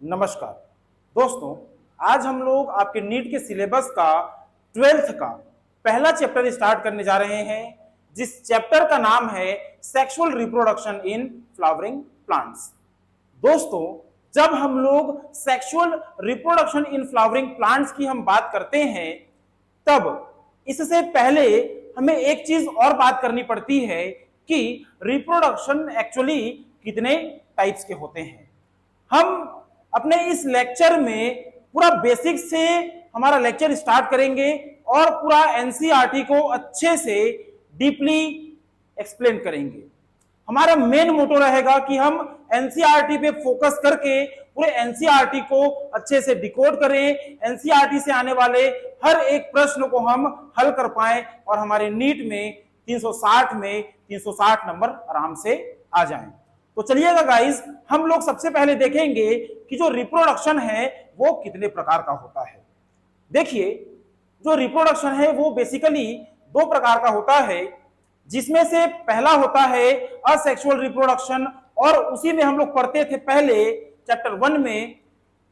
नमस्कार दोस्तों, आज हम लोग आपके नीट के सिलेबस का 12th का पहला चैप्टर स्टार्ट करने जा रहे हैं, जिस चैप्टर का नाम है sexual reproduction in flowering plants. दोस्तों, जब हम लोग sexual reproduction in flowering plants की हम बात करते हैं, तब इससे पहले हमें एक चीज और बात करनी पड़ती है कि रिप्रोडक्शन एक्चुअली कितने टाइप्स के होते हैं। हम अपने इस लेक्चर में पूरा बेसिक से हमारा लेक्चर स्टार्ट करेंगे और पूरा एनसीईआरटी को अच्छे से डीपली एक्सप्लेन करेंगे। हमारा मेन मोटो रहेगा कि हम एनसीईआरटी पे फोकस करके पूरे एनसीईआरटी को अच्छे से डिकोड करें, एनसीईआरटी से आने वाले हर एक प्रश्न को हम हल कर पाएं और हमारे नीट में 360 में 360 नंबर आराम से आ जाएं। तो चलिएगा गाइस, हम लोग सबसे पहले देखेंगे कि जो रिप्रोडक्शन है वो कितने प्रकार का होता है। देखिए, जो रिप्रोडक्शन है वो बेसिकली दो प्रकार का होता है, जिसमें से पहला होता है असेक्सुअल रिप्रोडक्शन, और उसी में हम लोग पढ़ते थे पहले चैप्टर 1 में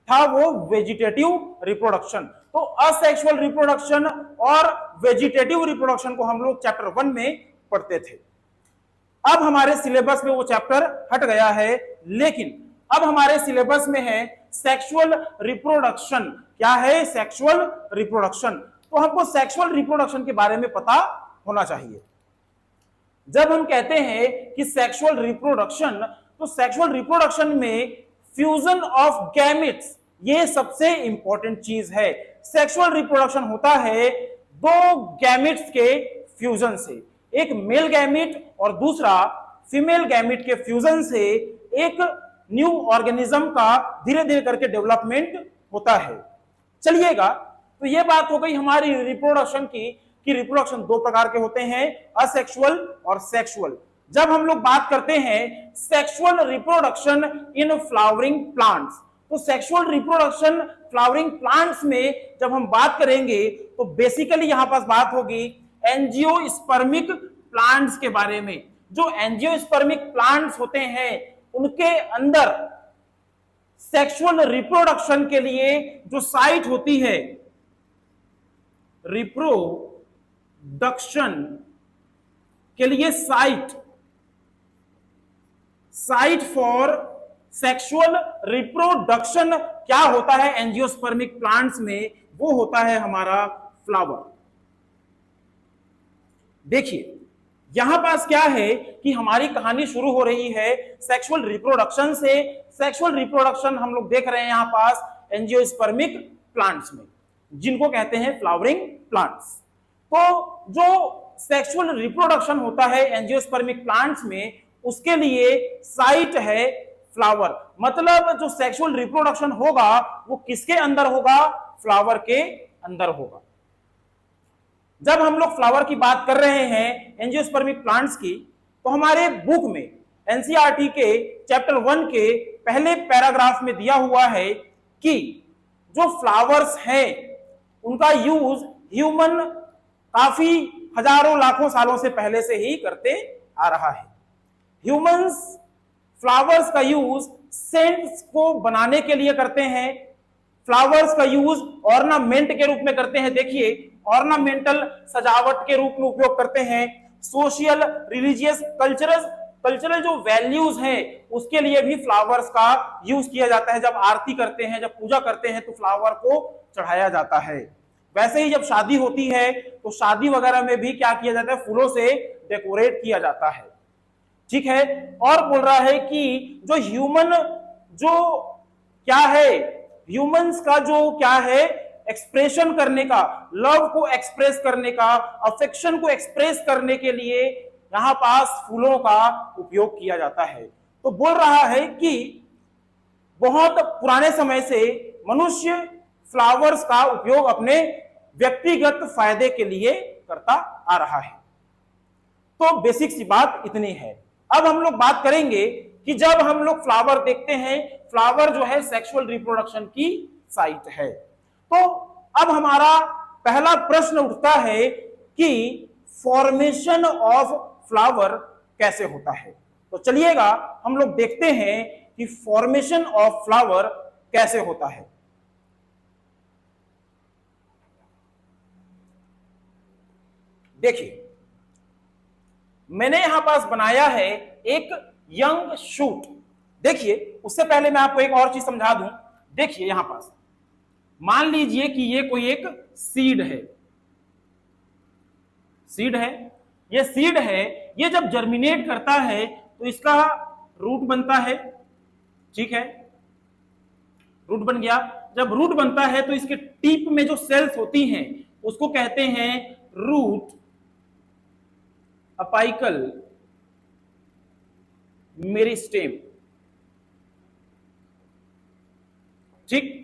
था वो वेजिटेटिव रिप्रोडक्शन। तो असेक्सुअल रिप्रोडक्शन और वेजिटेटिव रिप्रोडक्शन को हम लोग चैप्टर 1 में पढ़ते थे। अब हमारे सिलेबस में वो चैप्टर हट गया है, लेकिन अब हमारे सिलेबस में है सेक्सुअल रिप्रोडक्शन। क्या है सेक्सुअल रिप्रोडक्शन? तो हमको सेक्सुअल रिप्रोडक्शन के बारे में पता होना चाहिए। जब हम कहते हैं कि सेक्सुअल रिप्रोडक्शन, तो सेक्सुअल रिप्रोडक्शन में फ्यूजन ऑफ गैमेट्स ये सबसे इंपॉर्टेंट चीज है। सेक्सुअल रिप्रोडक्शन होता है दो गैमेट्स के फ्यूजन से, एक मेल गैमेट और दूसरा फीमेल गैमेट के फ्यूजन से एक न्यू ऑर्गेनिज्म का धीरे धीरे करके डेवलपमेंट होता है। चलिएगा, तो ये बात हो गई हमारी रिप्रोडक्शन की कि रिप्रोडक्शन दो प्रकार के होते हैं, असेक्सुअल और सेक्सुअल। जब हम लोग बात करते हैं sexual reproduction in flowering plants, तो सेक्सुअल रिप्रोडक्शन फ्लावरिंग प्लांट्स में जब हम बात करेंगे तो बेसिकली यहां पास बात होगी एंजियोस्पर्मिक प्लांट्स के बारे में। जो एंजियोस्पर्मिक प्लांट्स होते हैं उनके अंदर सेक्सुअल रिप्रोडक्शन के लिए जो साइट होती है, रिप्रोडक्शन के लिए साइट फॉर सेक्सुअल रिप्रोडक्शन क्या होता है एंजियोस्पर्मिक प्लांट्स में, वो होता है हमारा फ्लावर। देखिए, यहां पास क्या है कि हमारी कहानी शुरू हो रही है सेक्सुअल रिप्रोडक्शन से। सेक्सुअल रिप्रोडक्शन हम लोग देख रहे हैं यहां पास एंजियोस्पर्मिक प्लांट्स में, जिनको कहते हैं फ्लावरिंग प्लांट्स। तो जो सेक्सुअल रिप्रोडक्शन होता है एंजियोस्पर्मिक प्लांट्स में, उसके लिए साइट है फ्लावर। मतलब जो सेक्सुअल रिप्रोडक्शन होगा वो किसके अंदर होगा? फ्लावर के अंदर होगा। जब हम लोग फ्लावर की बात कर रहे हैं एंजियोस्पर्मिक प्लांट्स की, तो हमारे बुक में एनसीईआरटी के चैप्टर 1 के पहले पैराग्राफ में दिया हुआ है कि जो फ्लावर्स हैं उनका यूज ह्यूमन काफी हजारों लाखों सालों से पहले से ही करते आ रहा है। ह्यूमंस फ्लावर्स का यूज सेंट्स को बनाने के लिए करते हैं, फ्लावर्स का यूज ऑर्नामेंट के रूप में करते हैं। देखिए, ऑर्नामेंटल सजावट के रूप में उपयोग करते हैं। सोशल, रिलीजियस, कल्चरल जो वैल्यूज हैं उसके लिए भी फ्लावर्स का यूज किया जाता है। जब आरती करते हैं, जब पूजा करते हैं तो फ्लावर को चढ़ाया जाता है। वैसे ही जब शादी होती है तो शादी वगैरह में भी क्या किया जाता है? फूलों से डेकोरेट किया जाता है। ठीक है। और बोल रहा है कि जो ह्यूमन जो क्या है, ह्यूमंस का जो क्या है एक्सप्रेशन करने का, लव को एक्सप्रेस करने का, अफेक्शन को एक्सप्रेस करने के लिए यहां पास फूलों का उपयोग किया जाता है। तो बोल रहा है कि बहुत पुराने समय से मनुष्य फ्लावर्स का उपयोग अपने व्यक्तिगत फायदे के लिए करता आ रहा है। तो बेसिक सी बात इतनी है। अब हम लोग बात करेंगे कि जब हम लोग फ्लावर देखते हैं, फ्लावर जो है सेक्सुअल रिप्रोडक्शन की साइट है। तो अब हमारा पहला प्रश्न उठता है कि फॉर्मेशन ऑफ फ्लावर कैसे होता है। तो चलिएगा हम लोग देखते हैं कि फॉर्मेशन ऑफ फ्लावर कैसे होता है। देखिए मैंने यहां पास बनाया है एक यंग शूट। देखिए उससे पहले मैं आपको एक और चीज समझा दूं। देखिए यहां पास मान लीजिए कि ये कोई एक सीड है, सीड है, ये सीड है, ये जब जर्मिनेट करता है तो इसका रूट बनता है, ठीक है, रूट बन गया। जब रूट बनता है तो इसके टिप में जो सेल्स होती हैं उसको कहते हैं रूट अपाइकल मेरिस्टेम, ठीक।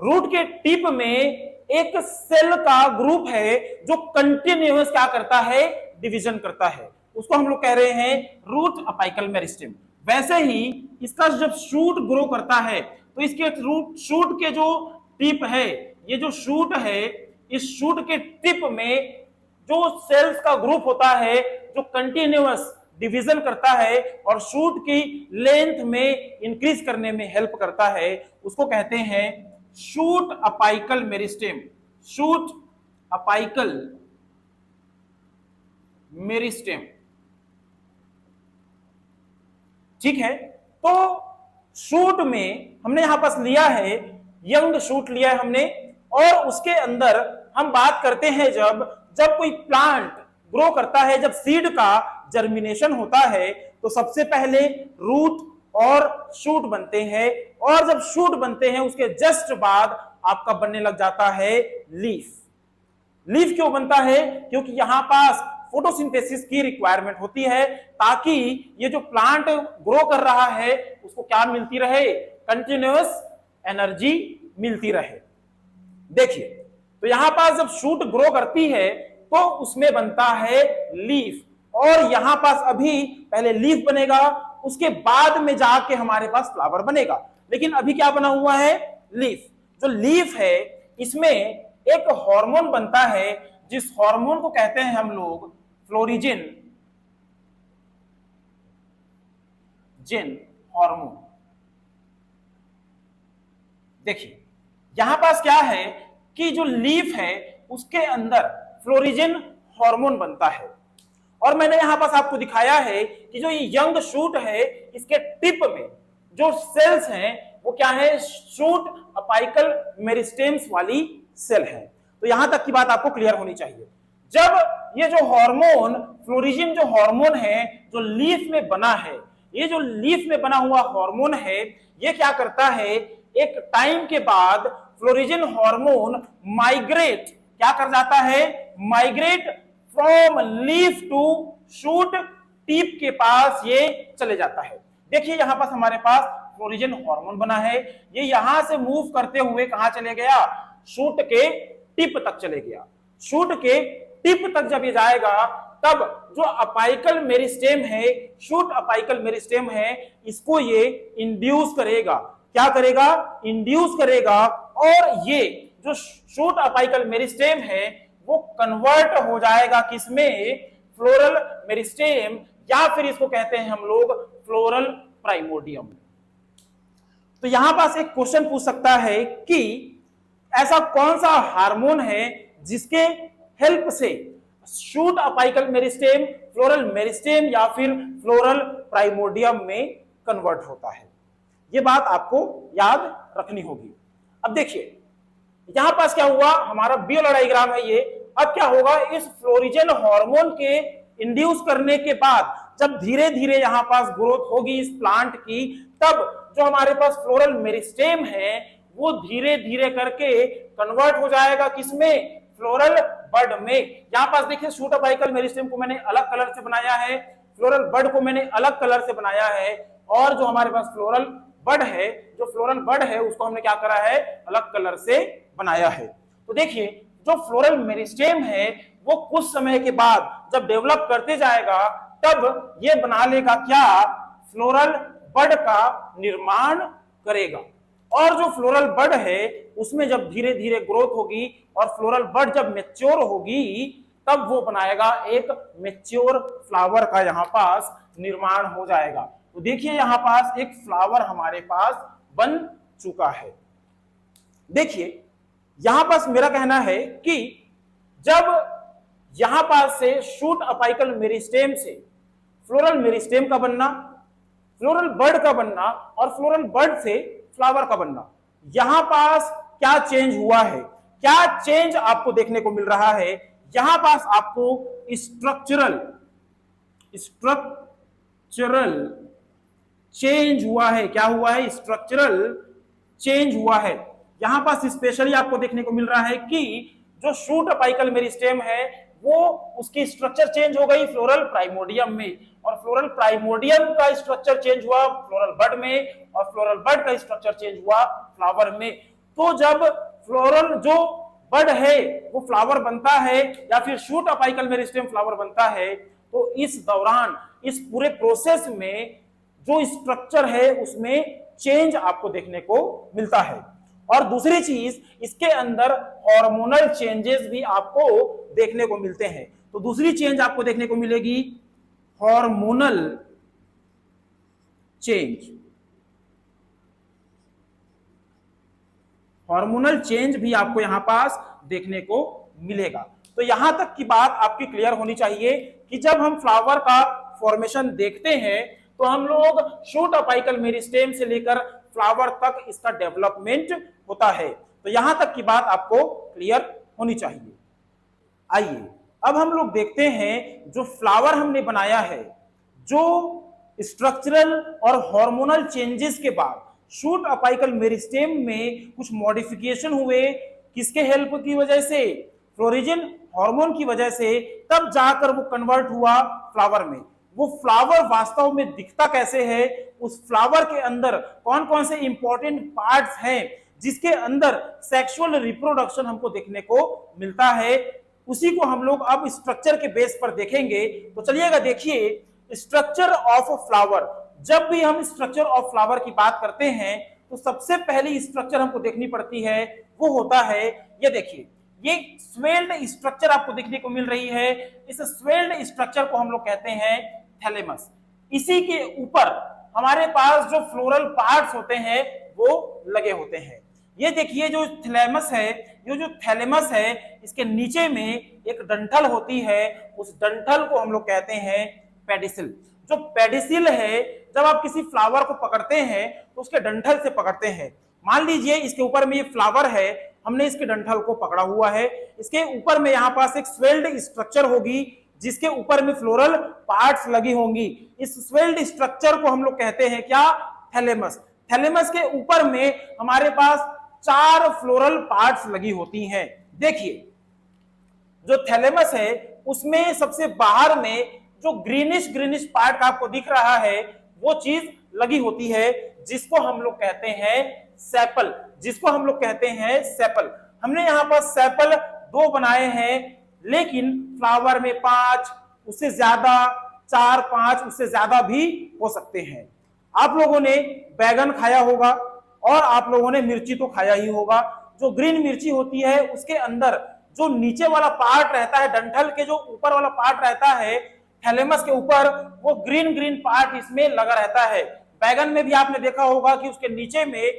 रूट के टिप में एक सेल का ग्रुप है जो कंटिन्यूअस क्या करता है, डिवीजन करता है, उसको हम लोग कह रहे हैं रूट अपाइकल मेरिस्टेम। वैसे ही इसका जब शूट ग्रो करता है तो इसके रूट शूट के जो टिप है, ये जो शूट है, इस शूट के टिप में जो सेल्स का ग्रुप होता है जो कंटिन्यूअस डिवीजन करता है और शूट की लेंथ में इंक्रीज करने में हेल्प करता है, उसको कहते हैं shoot apical meristem, shoot apical meristem, ठीक है। तो शूट में हमने यहां पास लिया है यंग शूट लिया है हमने, और उसके अंदर हम बात करते हैं जब कोई प्लांट ग्रो करता है, जब सीड का जर्मिनेशन होता है तो सबसे पहले रूट और शूट बनते हैं, और जब शूट बनते हैं उसके जस्ट बाद आपका बनने लग जाता है लीफ। लीफ क्यों बनता है? क्योंकि यहां पास फोटोसिंथेसिस की रिक्वायरमेंट होती है ताकि ये जो प्लांट ग्रो कर रहा है उसको क्या मिलती रहे, कंटिन्यूअस एनर्जी मिलती रहे। देखिए तो यहां पास जब शूट ग्रो करती है तो उसमें बनता है लीफ, और यहां पास अभी पहले लीफ बनेगा, उसके बाद में जाके हमारे पास फ्लावर बनेगा। लेकिन अभी क्या बना हुआ है? लीफ। जो लीफ है इसमें एक हार्मोन बनता है जिस हार्मोन को कहते हैं हम लोग फ्लोरिजिन जिन हार्मोन। देखिए यहां पास क्या है कि जो लीफ है उसके अंदर फ्लोरिजिन हार्मोन बनता है, और मैंने यहां पास आपको दिखाया है कि जो ये यंग शूट है इसके टिप में जो सेल्स हैं वो क्या है, शूट अपाइकल मेरिस्टेम्स वाली सेल है। तो यहां तक की बात आपको क्लियर होनी चाहिए। जब ये जो हार्मोन फ्लोरिजिन जो हार्मोन है जो लीफ में बना है, ये जो लीफ में बना हुआ हार्मोन है ये क्या करता है, एक टाइम के बाद फ्लोरिजिन हार्मोन माइग्रेट क्या कर जाता है, migrate from leaf to shoot tip के पास ये चले जाता है। देखिए यहां पास हमारे पास फ्लोरिजिन हार्मोन बना है, ये यहां से मूव करते हुए कहां चले गया, शूट के टिप तक चले गया। शूट के टिप तक जब ये जाएगा तब जो अपाइकल मेरिस्टेम है, शूट अपाइकल मेरिस्टेम है, इसको ये इंड्यूस करेगा। क्या करेगा? इंड्यूस करेगा, और ये जो शूट अपाइकल मेरिस्टेम है वो कन्वर्ट हो जाएगा किसमें, फ्लोरल मेरिस्टेम, या फिर इसको कहते हैं हम लोग फ्लोरल प्राइमोडियम। तो यहां पास एक क्वेश्चन पूछ सकता है कि ऐसा कौन सा हार्मोन है जिसके हेल्प से shoot apical meristem floral meristem या फिर फ्लोरल प्राइमोडियम में कन्वर्ट होता है। यह बात आपको याद रखनी होगी। अब देखिए यहां पास क्या हुआ, हमारा बियोला डायग्राम है ये। अब क्या होगा, इस फ्लोरिजन हार्मोन के इंड्यूस करने के बाद जब धीरे धीरे यहां पास ग्रोथ होगी इस प्लांट की, तब जो हमारे पास फ्लोरल मेरिस्टेम है वो धीरे धीरे करके कन्वर्ट हो जाएगा किसमें, फ्लोरल बड में। यहां पास देखिए शूट अपाइकल मेरिस्टेम को मैंने अलग कलर से बनाया है, फ्लोरल बड को मैंने अलग कलर से बनाया है, और जो हमारे पास फ्लोरल बड है, जो फ्लोरल बड है उसको हमने क्या करा है, अलग कलर से बनाया है। तो देखिए जो फ्लोरल मेरिस्टेम है वो कुछ समय के बाद जब डेवलप करते जाएगा तब ये बना लेगा क्या, फ्लोरल बड का निर्माण करेगा। और जो फ्लोरल बड है उसमें जब धीरे धीरे ग्रोथ होगी और फ्लोरल बड जब मैच्योर होगी तब वो बनाएगा एक मैच्योर फ्लावर का यहां पास निर्माण हो जाएगा। तो देखिए यहां पास एक फ्लावर हमारे पास बन चुका है। देखिए यहां पास मेरा कहना है कि जब यहां पास से शूट अपाइकल मेरिस्टेम से फ्लोरल मेरिस्टेम का बनना, फ्लोरल बर्ड का बनना और फ्लोरल बर्ड से फ्लावर का बनना, यहां पास क्या चेंज हुआ है, क्या चेंज आपको देखने को मिल रहा है। यहां पास आपको स्ट्रक्चरल चेंज हुआ है। क्या हुआ है? स्ट्रक्चरल चेंज हुआ है। यहां पास स्पेशली आपको देखने को मिल रहा है कि जो शूट अपाइकल मेरिस्टेम है वो उसकी स्ट्रक्चर चेंज हो गई फ्लोरल प्राइमोडियम में, और फ्लोरल प्राइमोडियम का स्ट्रक्चर चेंज हुआ फ्लोरल बड में, और फ्लोरल बड का स्ट्रक्चर चेंज हुआ फ्लावर में। तो जब फ्लोरल जो बड है वो फ्लावर बनता है या फिर शूट अपाइकल मेरिस्टेम फ्लावर बनता है, तो इस दौरान इस पूरे प्रोसेस में जो स्ट्रक्चर है उसमें चेंज आपको देखने को मिलता है। और दूसरी चीज, इसके अंदर हार्मोनल चेंजेस भी आपको देखने को मिलते हैं। तो दूसरी चेंज आपको देखने को मिलेगी हार्मोनल चेंज। हार्मोनल चेंज भी आपको यहां पास देखने को मिलेगा। तो यहां तक की बात आपकी क्लियर होनी चाहिए कि जब हम फ्लावर का फॉर्मेशन देखते हैं तो हम लोग शूट अपाइकल मेरिस्टेम से लेकर फ्लावर तक इसका डेवलपमेंट होता है। तो यहां तक की बात आपको क्लियर होनी चाहिए। आइए अब हम लोग देखते हैं जो फ्लावर हमने बनाया है, जो स्ट्रक्चरल और हार्मोनल चेंजेस के बाद शूट अपाइकल मेरिस्टेम में कुछ मॉडिफिकेशन हुए, किसके हेल्प की वजह से? फ्लोरिजिन हार्मोन की वजह से, तब जाकर वो कन्वर्ट हुआ फ्लावर में। वो फ्लावर वास्तव में दिखता कैसे है, उस फ्लावर के अंदर कौन कौन से इंपॉर्टेंट पार्ट्स हैं जिसके अंदर सेक्सुअल रिप्रोडक्शन हमको देखने को मिलता है, उसी को हम लोग अब स्ट्रक्चर के बेस पर देखेंगे। तो चलिएगा देखिए, स्ट्रक्चर ऑफ फ्लावर। जब भी हम स्ट्रक्चर ऑफ फ्लावर की बात करते हैं तो सबसे पहली स्ट्रक्चर हमको देखनी पड़ती है, वो होता है ये देखिए, ये स्वेल्ड स्ट्रक्चर आपको देखने को मिल रही है। इस स्वेल्ड स्ट्रक्चर को हम लोग कहते हैं थैलेमस। इसी के ऊपर हमारे पास जो फ्लोरल पार्ट्स होते हैं वो लगे होते हैं। ये देखिए जो थैलेमस है, ये जो थैलेमस है, इसके नीचे में एक डंठल होती है, उस डंठल को हम लोग कहते हैं पेडिसिल। जो पेडिसिल है, जब आप किसी फ्लावर को पकड़ते हैं तो उसके डंठल से पकड़ते हैं। मान लीजिए इसके ऊपर में ये फ्लावर है, हमने इसके डंठल को पकड़ा हुआ है, इसके ऊपर में यहाँ पास एक स्वेल्ड स्ट्रक्चर होगी जिसके ऊपर में फ्लोरल पार्ट्स लगी होंगी। इस स्वेल्ड स्ट्रक्चर को हम लोग कहते हैं क्या? थैलेमस। थैलेमस के ऊपर में हमारे पास 4 फ्लोरल पार्ट्स लगी होती हैं। देखिए जो थैलेमस है उसमें सबसे बाहर में जो ग्रीनिश पार्ट आपको दिख रहा है वो चीज लगी होती है, जिसको हम लोग कहते हैं सेपल। जिसको हम लोग कहते हैं सेपल। हमने यहाँ पर सेपल 2 बनाए हैं, लेकिन फ्लावर में 5, उससे ज्यादा 4, 5 उससे ज्यादा भी हो सकते हैं। आप लोगों ने बैगन खाया होगा और आप लोगों ने मिर्ची तो खाया ही होगा। जो ग्रीन मिर्ची होती है उसके अंदर जो नीचे वाला पार्ट रहता है, डंठल के जो ऊपर वाला पार्ट रहता है थैलेमस के ऊपर, वो ग्रीन पार्ट इसमें लगा रहता है। बैगन में भी आपने देखा होगा कि उसके नीचे में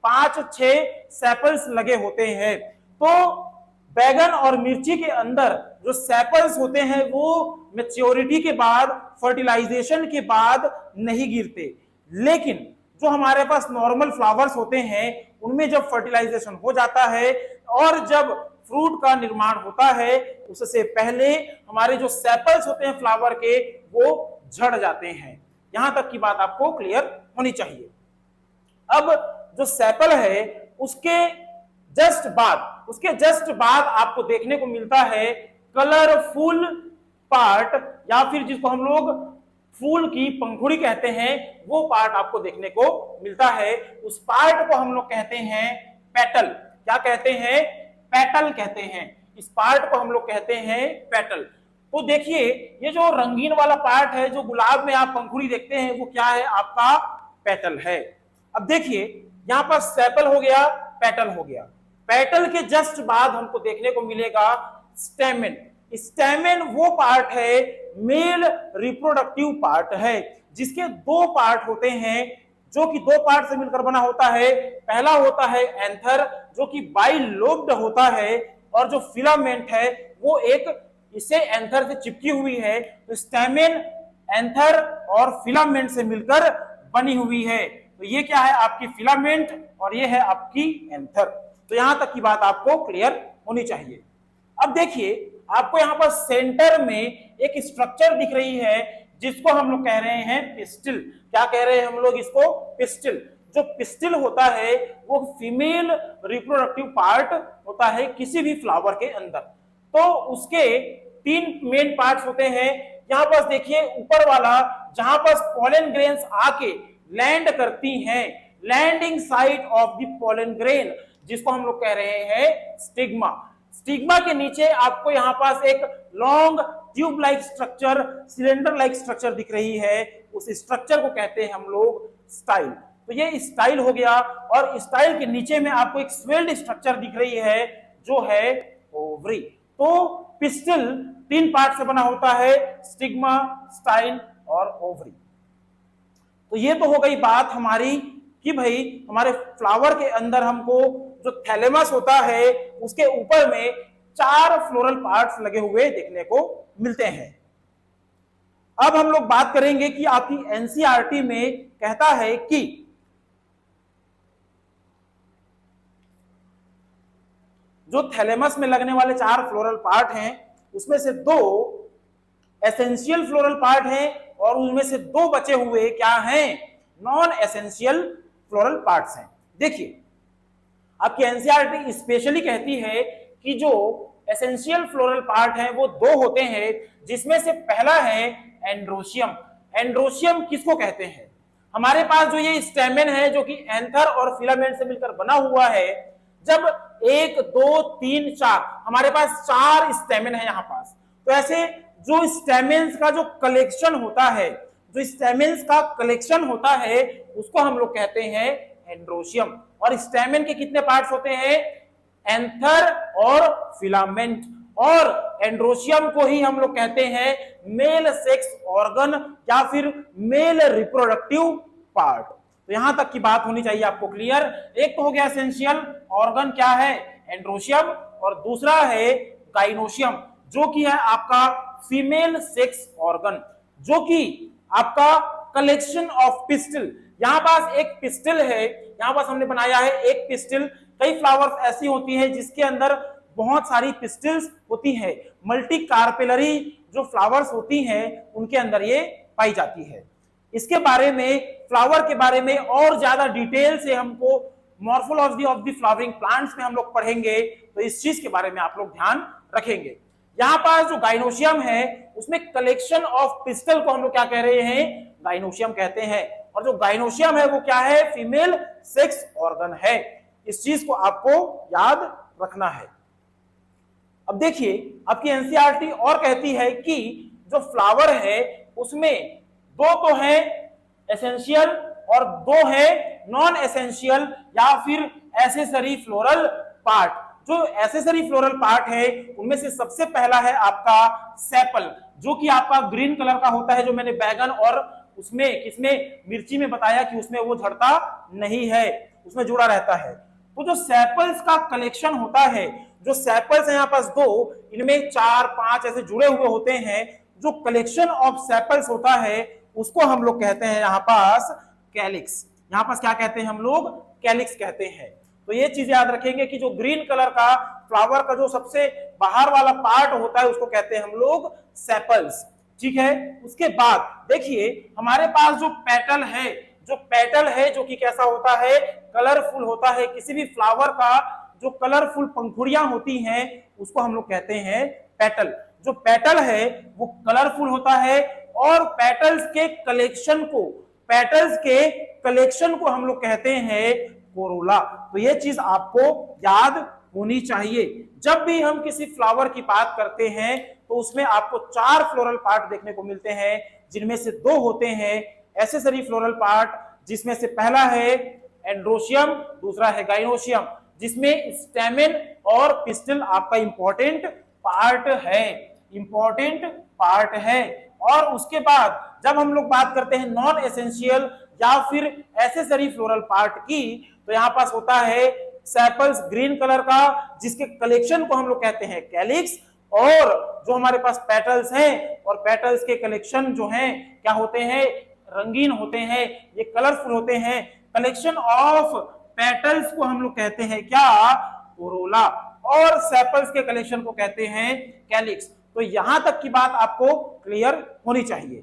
5-6 सेपल्स लगे होते हैं। तो बैगन और मिर्ची के अंदर जो सेपल्स होते हैं वो मैच्योरिटी के बाद, फर्टिलाइजेशन के बाद नहीं गिरते, लेकिन जो हमारे पास नॉर्मल फ्लावर्स होते हैं उनमें जब फर्टिलाइजेशन हो जाता है और जब फ्रूट का निर्माण होता है, उससे पहले हमारे जो सेपल्स होते हैं फ्लावर के वो झड़ जाते हैं। यहां तक की बात आपको क्लियर होनी चाहिए। अब जो सेपल है उसके जस्ट बाद आपको देखने को मिलता है कलरफुल पार्ट, या फिर जिसको हम लोग फूल की पंखुड़ी कहते हैं, वो पार्ट आपको देखने को मिलता है। उस पार्ट को हम लोग कहते हैं पेटल। क्या कहते हैं? पेटल कहते हैं। इस पार्ट को हम लोग कहते हैं पेटल। तो देखिए ये जो रंगीन वाला पार्ट है, जो गुलाब में आप पंखुड़ी देखते हैं, वो क्या है? आपका पेटल है। अब देखिए यहां पर सेपल हो गया, पेटल हो गया। पेटल के जस्ट बाद हमको देखने को मिलेगा स्टेमेन। स्टेमेन वो पार्ट है, मेल रिप्रोडक्टिव पार्ट है, जिसके 2 पार्ट होते हैं, जो कि दो पार्ट से मिलकर बना होता है। पहला होता है एंथर जो कि बाइलोब्ड होता है, और जो फिलामेंट है वो एक इसे एंथर से चिपकी हुई है। तो स्टैमेन एंथर और फिलामेंट से मिलकर बनी हुई है। तो ये क्या है, आपकी फिलामेंट, और ये है आपकी एंथर। तो यहां तक की बात आपको क्लियर होनी चाहिए। अब देखिए, आपको यहां पर सेंटर में एक स्ट्रक्चर दिख रही है जिसको हम लोग कह रहे हैं पिस्टिल। क्या कह रहे हैं हम लोग इसको? पिस्टिल। जो पिस्टिल होता है वो फीमेल रिप्रोडक्टिव पार्ट होता है किसी भी फ्लावर के अंदर। तो उसके तीन मेन पार्ट्स होते हैं। यहां पर देखिए, ऊपर वाला जहां पर पॉलन ग्रेन्स आके लैंड करती हैं, landing site of the pollen grain, जिसको हम लोग कह रहे हैं स्टिग्मा। स्टिग्मा के नीचे आपको यहां पास एक long tube like structure, cylinder like structure दिख रही है। उस स्ट्रक्चर को कहते हैं हम लोग स्टाइल। तो ये स्टाइल हो गया, और स्टाइल के नीचे में आपको एक स्वेल्ड स्ट्रक्चर दिख रही है जो है ओवरी। तो पिस्टिल तीन पार्ट से बना होता है, स्टिग्मा, स्टाइल और ओवरी। तो ये तो हो गई बात हमारी कि भाई हमारे फ्लावर के अंदर हमको जो थैलेमस होता है उसके ऊपर में चार फ्लोरल पार्ट्स लगे हुए देखने को मिलते हैं। अब हम लोग बात करेंगे कि आपकी एनसीईआरटी में कहता है कि जो थैलेमस में लगने वाले चार फ्लोरल पार्ट हैं उसमें से दो एसेंशियल फ्लोरल पार्ट हैं, और उनमें से दो बचे हुए क्या हैं? नॉन एसेंशियल फ्लोरल पार्ट्स हैं। देखिए, आपकी एनसीईआरटी स्पेशली कहती है कि जो एसेंशियल फ्लोरल पार्ट हैं वो दो होते हैं, जिसमें से पहला है एंड्रोशियम। एंड्रोशियम किसको कहते हैं? हमारे पास जो ये स्टेमेन है जो कि एंथर और फिलामेंट से मिलकर बना हुआ है, जब 1 2 3 4 हमारे पास चार स्टेमेन है यहाँ पास, तो ऐसे जो स्टेमेन्स का जो कलेक्शन होता है, जो स्टेमेन्स का कलेक्शन होता है उसको हम लोग कहते हैं एंड्रोशियम। और स्टेमेन के कितने पार्ट्स होते हैं? एंथर और फिलामेंट। और एंड्रोशियम को ही हम लोग कहते हैं मेल सेक्स ऑर्गन या फिर मेल रिप्रोडक्टिव पार्ट। तो यहां तक की बात होनी चाहिए आपको क्लियर। एक तो हो गया एसेंशियल ऑर्गन क्या है? एंड्रोशियम। और दूसरा है गाइनोशियम जो कि है आपका फीमेल सेक्स ऑर्गन, जो कि आपका कलेक्शन ऑफ पिस्टिल। यहां पास एक पिस्टिल है, यहां पास हमने बनाया है एक पिस्टिल। कई फ्लावर्स ऐसी होती है जिसके अंदर बहुत सारी पिस्टिल्स होती है। मल्टी कार्पेलरी जो फ्लावर्स होती हैं उनके अंदर ये पाई जाती है। इसके बारे में, फ्लावर के बारे में और ज्यादा डिटेल से हमको morphology of the flowering plants में हम लोग पढ़ेंगे, तो इस चीज के बारे में आप लोग ध्यान रखेंगे। यहां पास जो गाइनोशियम है उसमें कलेक्शन ऑफ पिस्टल को हम लोग क्या कह रहे हैं? गाइनोशियम कहते हैं। और जो गाइनोशियम है वो क्या है? फीमेल सेक्स ऑर्गन है। इस चीज को आपको याद रखना है। अब देखिए, आपकी एनसीईआरटी और कहती है कि जो फ्लावर है उसमें दो तो है एसेंशियल और दो है नॉन एसेंशियल या फिर एसेसरी फ्लोरल पार्ट। जो एसेसरी फ्लोरल पार्ट है उनमें से सबसे पहला है आपका सेपल, जो कि आपका ग्रीन कलर का होता है, जो मैंने बैगन और उसमें किसमें मिर्ची में बताया कि उसमें वो झड़ता नहीं है, उसमें जुड़ा रहता है। तो जो सेपल्स का कलेक्शन होता है, जो सेपल्स है यहाँ पास दो, इनमें 4 5 ऐसे जुड़े हुए होते हैं। जो कलेक्शन ऑफ सेपल्स होता है उसको हम लोग कहते हैं यहाँ पास कैलिक्स। यहाँ पास क्या कहते हैं हम लोग? कैलिक्स कहते हैं। तो ये चीज याद रखेंगे कि जो ग्रीन कलर का फ्लावर का जो सबसे बाहर वाला पार्ट होता है उसको कहते हैं हम लोग सेपल्स। ठीक है। उसके बाद देखिए हमारे पास जो पेटल है, जो पेटल है जो कि कैसा होता है? कलरफुल होता है। किसी भी फ्लावर का जो कलरफुल पंखुड़ियां होती हैं उसको हम लोग कहते हैं पेटल। जो पेटल है वो कलरफुल होता है, और पेटल्स के कलेक्शन को हम लोग कहते हैं कोरोला। तो ये चीज आपको याद होनी चाहिए। जब भी हम किसी फ्लावर की बात करते हैं तो उसमें आपको 4 फ्लोरल पार्ट देखने को मिलते हैं, जिनमें से 2 होते हैं एसेसरी फ्लोरल पार्ट, जिसमें से पहला है एंड्रोशियम, दूसरा है गाइनोशियम, जिसमें स्टेमेन और पिस्टल आपका इंपॉर्टेंट पार्ट है। और उसके बाद जब हम लोग बात करते हैं नॉन एसेंशियल या फिर एसेसरी फ्लोरल पार्ट की, तो यहां पास होता है सेपल्स ग्रीन कलर का, जिसके कलेक्शन को हम लोग कहते हैं कैलिक्स, और जो हमारे पास पेटल्स हैं और पेटल्स के कलेक्शन जो हैं क्या होते हैं, रंगीन होते हैं, ये कलरफुल होते हैं। कलेक्शन ऑफ पेटल्स को हम लोग कहते हैं क्या, कोरोला, और सेपल्स के कलेक्शन को कहते हैं कैलिक्स। तो यहां तक की बात आपको क्लियर होनी चाहिए।